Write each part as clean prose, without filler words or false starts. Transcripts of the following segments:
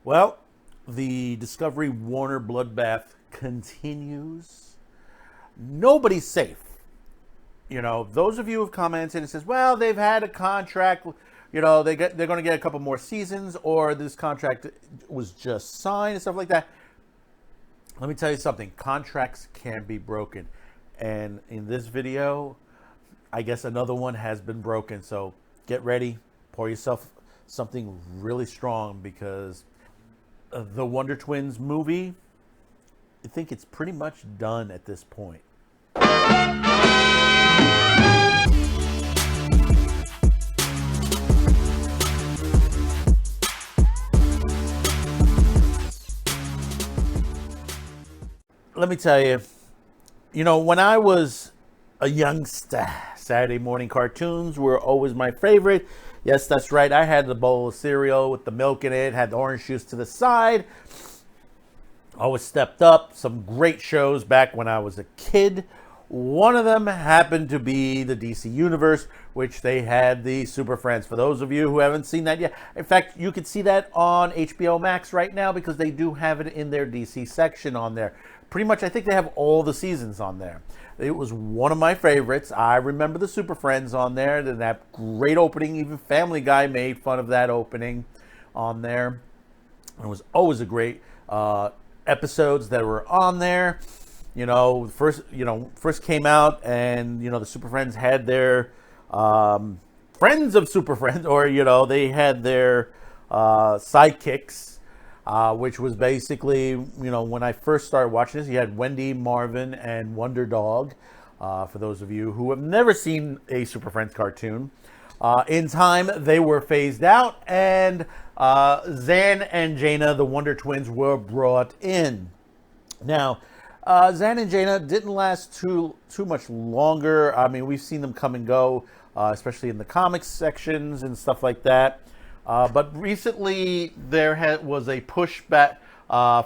Well, the Discovery Warner Bloodbath continues. Nobody's safe. You know, those of you who have commented and says, well, they've had a contract, they're going to get a couple more seasons, or this contract was just signed and stuff like that. Let me tell you something. Contracts can be broken. And in this video, I guess another one has been broken. So get ready. Pour yourself something really strong, because the Wonder Twins movie, I think it's pretty much done at this point. Let me tell you, when I was a youngster, Saturday morning cartoons were always my favorite. Yes, that's right. I had the bowl of cereal with the milk in it, had the orange juice to the side. Always stepped up. Some great shows back when I was a kid. One of them happened to be the DC Universe, which they had the Super Friends. For those of you who haven't seen that yet, in fact, you can see that on HBO Max right now, because they do have it in their DC section on there. Pretty much, I think they have all the seasons on there. It was one of my favorites. I remember the Super Friends on there. That great opening. Even Family Guy made fun of that opening on there. It was always a great episodes that were on there. First came out, and the Super Friends had their friends of Super Friends, or they had their sidekicks. Which was basically, when I first started watching this, you had Wendy, Marvin, and Wonder Dog. For those of you who have never seen a Super Friends cartoon. In time, they were phased out, and Zan and Jaina, the Wonder Twins, were brought in. Now, Zan and Jaina didn't last too much longer. I mean, we've seen them come and go, especially in the comics sections and stuff like that. But recently, there was a pushback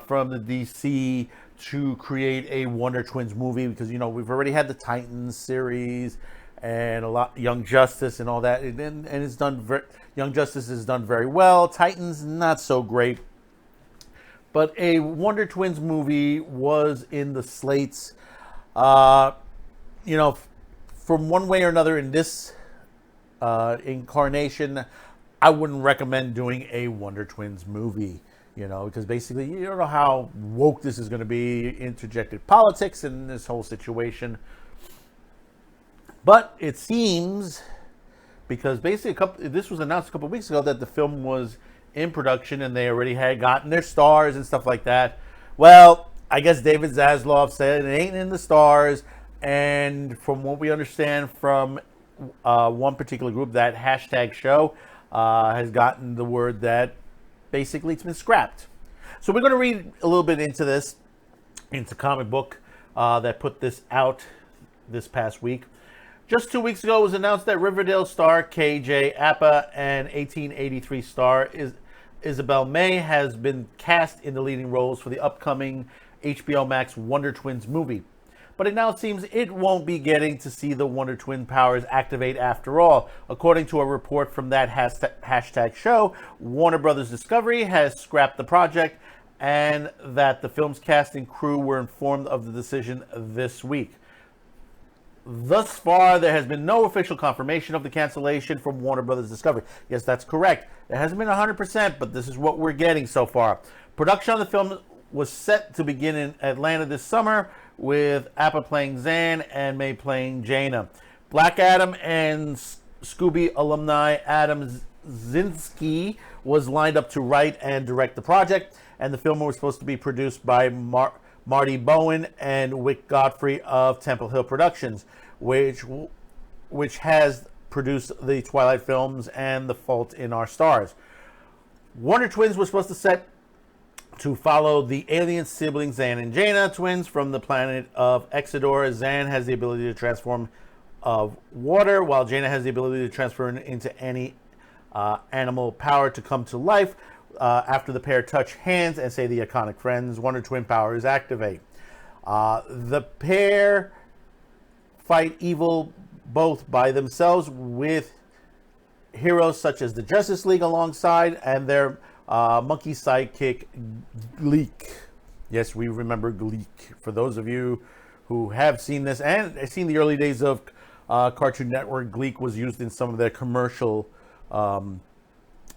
from the DC to create a Wonder Twins movie, because we've already had the Titans series and a lot Young Justice and all that, and it's done. Young Justice has done very well. Titans, not so great. But a Wonder Twins movie was in the slates. From one way or another in this incarnation, I wouldn't recommend doing a Wonder Twins movie, because basically you don't know how woke this is going to be, interjected politics in this whole situation. But it seems, because basically this was announced a couple of weeks ago, that the film was in production and they already had gotten their stars and stuff like that. Well, I guess David Zaslav said it ain't in the stars, and from what we understand from one particular group, that hashtag show, has gotten the word that basically it's been scrapped. So we're going to read a little bit into this, into comic book that put this out this past week. Just 2 weeks ago, it was announced that Riverdale star KJ Apa and 1883 star Isabel May has been cast in the leading roles for the upcoming HBO Max Wonder Twins movie. But it now seems it won't be getting to see the Wonder Twin powers activate after all. According to a report from that hashtag show, Warner Brothers Discovery has scrapped the project, and that the film's cast and crew were informed of the decision this week. Thus far, there has been no official confirmation of the cancellation from Warner Brothers Discovery. Yes, that's correct. It hasn't been 100%, but this is what we're getting so far. Production on the film was set to begin in Atlanta this summer, with Appa playing Zan and May playing Jaina. Black Adam and Scooby alumni Adam Zinski was lined up to write and direct the project, and the film was supposed to be produced by Marty Bowen and Wick Godfrey of Temple Hill Productions, which has produced the Twilight films and The Fault in Our Stars. Wonder Twins was supposed to set to follow the alien siblings Zan and Jaina, twins from the planet of Exodor. Zan has the ability to transform of water, while Jaina has the ability to transfer into any animal power to come to life. After the pair touch hands and say the iconic friends, Wonder Twin powers activate. The pair fight evil both by themselves, with heroes such as the Justice League alongside, and their Monkey sidekick Gleek. Yes, we remember Gleek. For those of you who have seen this and seen the early days of Cartoon Network, Gleek was used in some of their commercial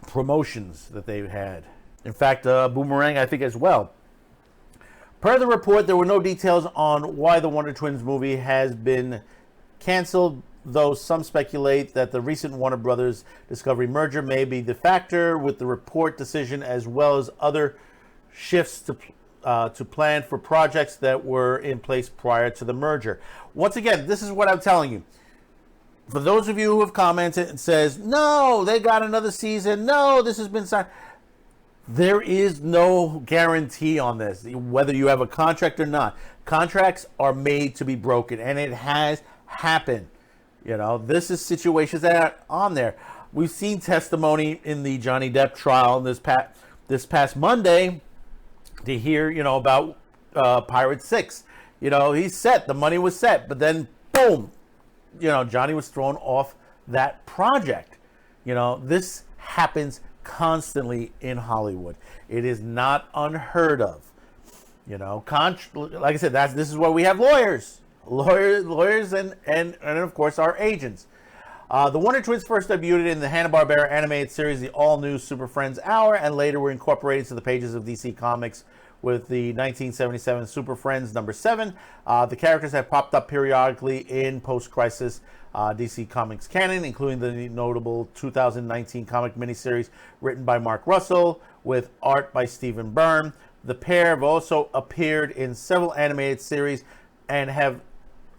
promotions that they had. In fact, Boomerang, I think, as well. Per the report, there were no details on why the Wonder Twins movie has been canceled, though some speculate that the recent Warner Brothers Discovery merger may be the factor, with the report decision as well as other shifts to plan for projects that were in place prior to the merger. Once again, this is what I'm telling you. For those of you who have commented and says, no, they got another season, no, this has been signed. There is no guarantee on this, whether you have a contract or not. Contracts are made to be broken, and it has happened. You know, this is situations that are on there. We've seen testimony in the Johnny Depp trial this past Monday to hear, about Pirates 6. He's set. The money was set. But then, boom, Johnny was thrown off that project. This happens constantly in Hollywood. It is not unheard of. Like I said, this is why we have lawyers, and of course our agents. The Wonder Twins first debuted in the Hanna-Barbera animated series, the all-new Super Friends Hour, and later were incorporated to the pages of DC Comics with the 1977 Super Friends number 7. The characters have popped up periodically in post-crisis DC Comics canon, including the notable 2019 comic miniseries written by Mark Russell with art by Stephen Byrne. The pair have also appeared in several animated series and have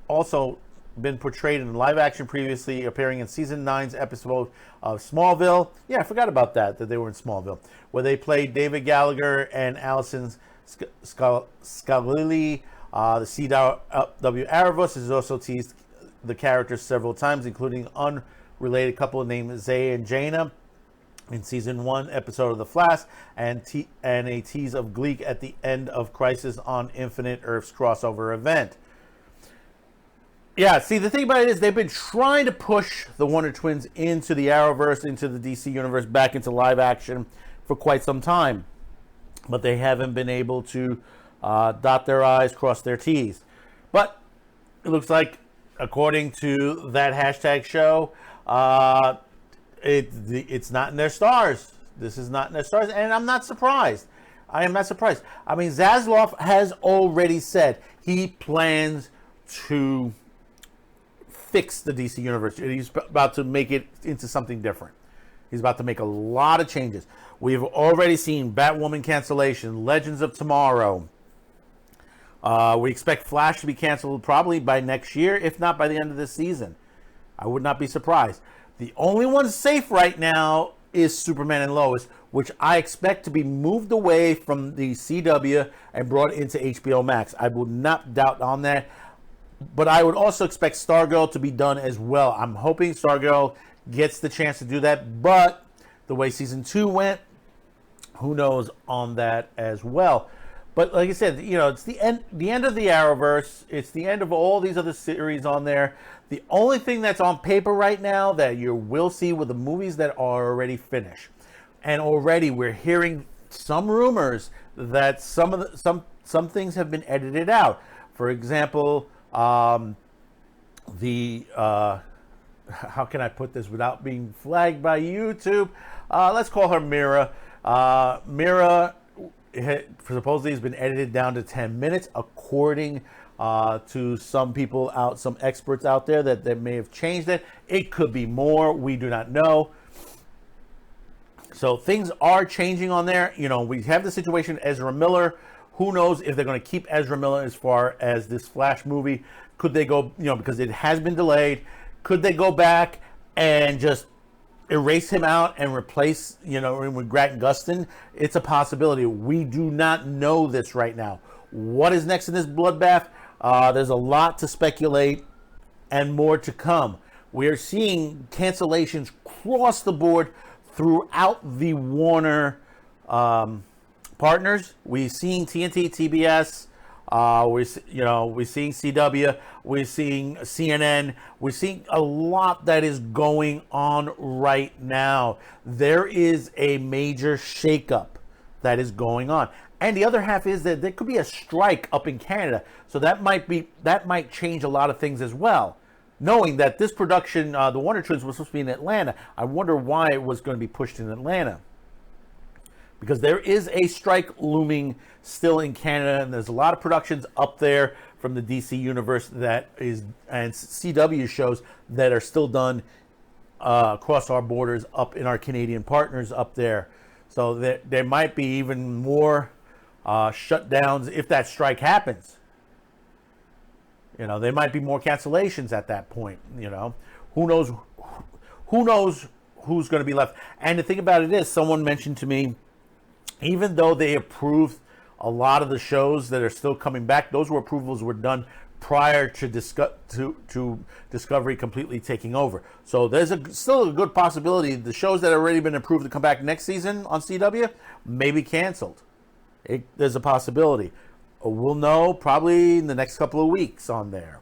also been portrayed in live action, previously appearing in season 9's episode of Smallville. Yeah, I forgot about that they were in Smallville, where they played David Gallagher and Allison Scaglilli. The CW Arrowverse has also teased the characters several times, including unrelated couple named Zay and Jaina in season 1 episode of The Flash, and a tease of Gleek at the end of Crisis on Infinite Earths crossover event. Yeah, see, the thing about it is they've been trying to push the Wonder Twins into the Arrowverse, into the DC Universe, back into live action for quite some time. But they haven't been able to dot their I's, cross their T's. But it looks like, according to that hashtag show, it's not in their stars. This is not in their stars, and I'm not surprised. I am not surprised. I mean, Zaslav has already said he plans to fix the DC Universe. He's about to make it into something different. He's about to make a lot of changes. We've already seen Batwoman cancellation, Legends of Tomorrow. We expect Flash to be canceled probably by next year, if not by the end of this season. I would not be surprised. The only one safe right now is Superman and Lois, which I expect to be moved away from the CW and brought into HBO Max. I will not doubt on that. But I would also expect Stargirl to be done as well. I'm hoping Stargirl gets the chance to do that, but the way season 2 went, who knows on that as well. But like I said, it's the end of the Arrowverse. It's the end of all these other series on there. The only thing that's on paper right now that you will see with the movies that are already finished. And already we're hearing some rumors that some things have been edited out. For example, how can I put this without being flagged by YouTube? Let's call her Mira. Mira supposedly has been edited down to 10 minutes, according to some people some experts out there that may have changed it. It could be more. We do not know. So things are changing on there. We have the situation Ezra Miller. Who knows if they're going to keep Ezra Miller as far as this Flash movie? Could they go, because it has been delayed, could they go back and just erase him out and replace, with Grant Gustin? It's a possibility. We do not know this right now. What is next in this bloodbath? There's a lot to speculate and more to come. We are seeing cancellations across the board throughout the Warner partners. We're seeing TNT, TBS, We're seeing CW, we're seeing CNN, we're seeing a lot that is going on right now. There is a major shakeup that is going on, and the other half is that there could be a strike up in Canada, so that might change a lot of things as well. Knowing that this production, the Wonder Twins, was supposed to be in Atlanta, I wonder why it was going to be pushed in Atlanta. Because there is a strike looming still in Canada, and there's a lot of productions up there from the DC universe and CW shows that are still done across our borders up in our Canadian partners up there. So there might be even more shutdowns if that strike happens. There might be more cancellations at that point. Who knows? Who knows who's going to be left? And the thing about it is, someone mentioned to me, even though they approved a lot of the shows that are still coming back, those approvals were done prior to Discovery completely taking over. So there's still a good possibility the shows that have already been approved to come back next season on CW may be canceled. There's a possibility. We'll know probably in the next couple of weeks on there.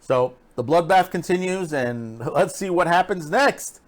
So the bloodbath continues, and let's see what happens next.